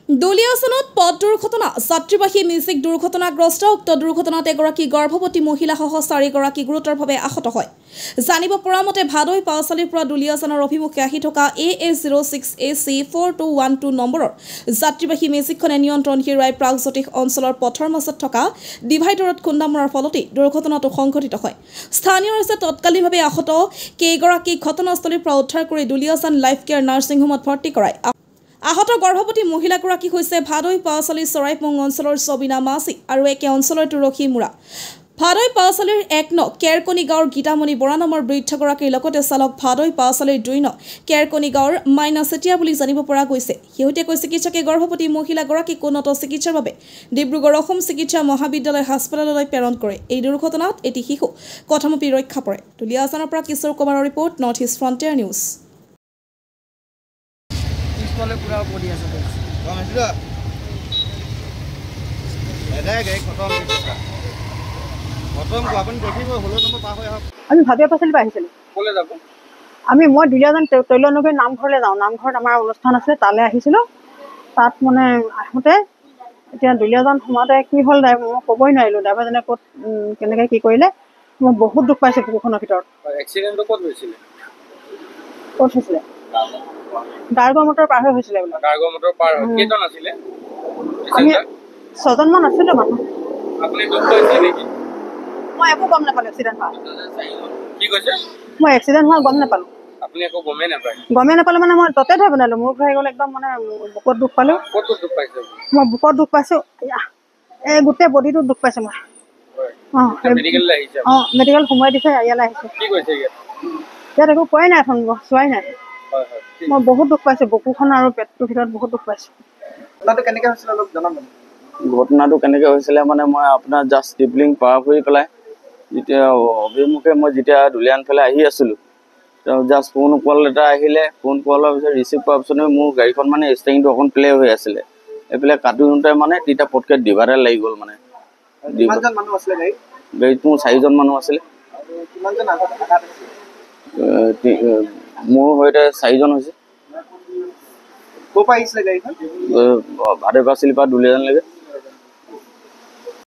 দলিয়াচনত পথ দুৰ্ঘটনা যাত্ৰীবাহী মিউজিক দুৰ্ঘটনাগ্ৰস্ত উক্ত দুৰ্ঘটনাত এগৰাকী গৰ্ভৱতী মহিলাসহ 4গৰাকী গুৰুতৰভাৱে আহত হয়। জানিব পৰা মতে ভাদৈ পাওচালিৰ পৰা দুলিয়াজানৰ অভিমুখে আহি থকা AA06AC4212 নম্বৰৰ যাত্ৰীবাহী মিউজিকখনে নিয়ন্ত্ৰণ হেৰুৱাই প্ৰাগজ্যোতিষ অঞ্চলৰ পথৰ মাজত থকা ডিভাইডাৰত খুন্দা মৰাৰ ফলতে দুৰ্ঘটনাটো সংঘটিত হয়। স্থানীয় ৰাইজে তৎকালীনভাৱে আহত কেইগৰাকীক ঘটনাস্থলীৰ পৰা উদ্ধাৰ কৰি দুলিয়াজান লাইফ কেয়াৰ নাৰ্ছিং হোমত ভৰ্তি কৰায়। আহত গৰ্ভৱতী মহিলাগৰাকী হৈছে ভাদৈ পাওচালি চৰাইপং অঞ্চলৰ ছবিনা মাছি আৰু একে অঞ্চলৰ তুলসী মুৰা। ভাদৈ পাওচালিৰ 1 নং কেৰকনি গাঁৱৰ গীতামণি বৰা নামৰ বৃদ্ধগৰাকীৰ লগতে চালক ভাদৈ পাওচালিৰ 2 নং কেৰকনি গাঁৱৰ মাইনা চেতিয়া বুলি জানিব পৰা গৈছে। শেহতীয়াকৈ চিকিৎসকে গৰ্ভৱতী মহিলাগৰাকীক উন্নত চিকিৎসাৰ বাবে ডিব্ৰুগড় অসম চিকিৎসা মহাবিদ্যালয় হাস্পতাললৈ প্ৰেৰণ কৰে। এই দুৰ্ঘটনাত এটি শিশু কথমপি ৰক্ষা পৰে। দুলিয়াজানৰ পৰা কিশোৰ কুমাৰৰ report, north east frontier news. पूरा बॉडी আছে আমি ভাবিয়া পাইছিল আহিছিলো কলে যাব আমি মই দুলিয়াজান তৈলনগৰ নামঘৰলৈ যাওঁ। নামঘৰত আমাৰ অনুষ্ঠান আছে, তালৈ আহিছিলো। তাত মানে আহোঁতে এতিয়া দুলিয়াজান সোমাওঁতে কি হ'ল মই ক'বই নোৱাৰিলোঁ। ড্ৰাইভাৰজনে ক'ত কেনেকৈ কি কৰিলে। মই বহুত দুখ পাইছোঁ বুকুখনৰ ভিতৰত। এক্সিডেণ্টটো ক'ত হৈছিলে? ক'ত হৈছিলে? গাৰ্গ মটৰ পাৰ হৈ হৈছিলে বোলে। গাৰ্গ মটৰ পাৰ হৈ কেইজন আছিলে? আমি 6জনমান আছিলোঁ মানুহ। আপুনি দুখ পাইছে নেকি? মই একো গম নাপালোঁ এক্সিডেণ্ট হোৱা। কি কৈছে? মই এক্সিডেণ্ট হোৱা গম নাপালোঁ। আপুনি একো গমেই নাপায়? গমেই নাপালোঁ মানে মই ততে ধৰি বনালোঁ। মোৰ ঘূৰাই গ'ল একদম, মানে বুকত দুখ পালোঁ। ক'ত দুখ পাইছে? মই বুকত দুখ পাইছোঁ, এই গোটেই বডিটোত দুখ পাইছোঁ মই। মেডিকেললৈ আহিছে? মেডিকেল সোমাই দিছে, ইয়ালৈ আহিছে। কি কৈছে ইয়াত একো কোৱাই নাই, এখন চোৱাই নাই। মই বহুত দুখ পাইছোঁ, বুকুখন আৰু পেটটোৰ ভিতৰত বহুত দুখ পাইছোঁ। ঘটনাটো কেনেকৈ হৈছিলে মানে মই আপোনাৰ জাষ্ট টিপলিং পাৰ কৰি পেলাই যেতিয়া অভিমুখে মই যেতিয়া দুলিয়ান ফালে আহি আছিলোঁ, জাষ্ট ফোন কল এটা আহিলে। ফোন কলৰ পিছত ৰিচিভ কৰাৰ পিছতে মোৰ গাড়ীখন মানে ষ্টেৰিংটো অকণ প্লে হৈ আছিলে। এইফালে কাটোতে মানে তেতিয়া পটকৈ ডিভাইডাৰ লাগি গ'ল। মানে গাড়ীত মোৰ 4জন মানুহ আছিলে। মোৰ সৈতে 4জন হৈছে। ক'ৰ পৰা আহিছিলে গাড়ীখন? ভাদৈ পাওচালিৰ পৰা দুলিয়াজানলৈকে।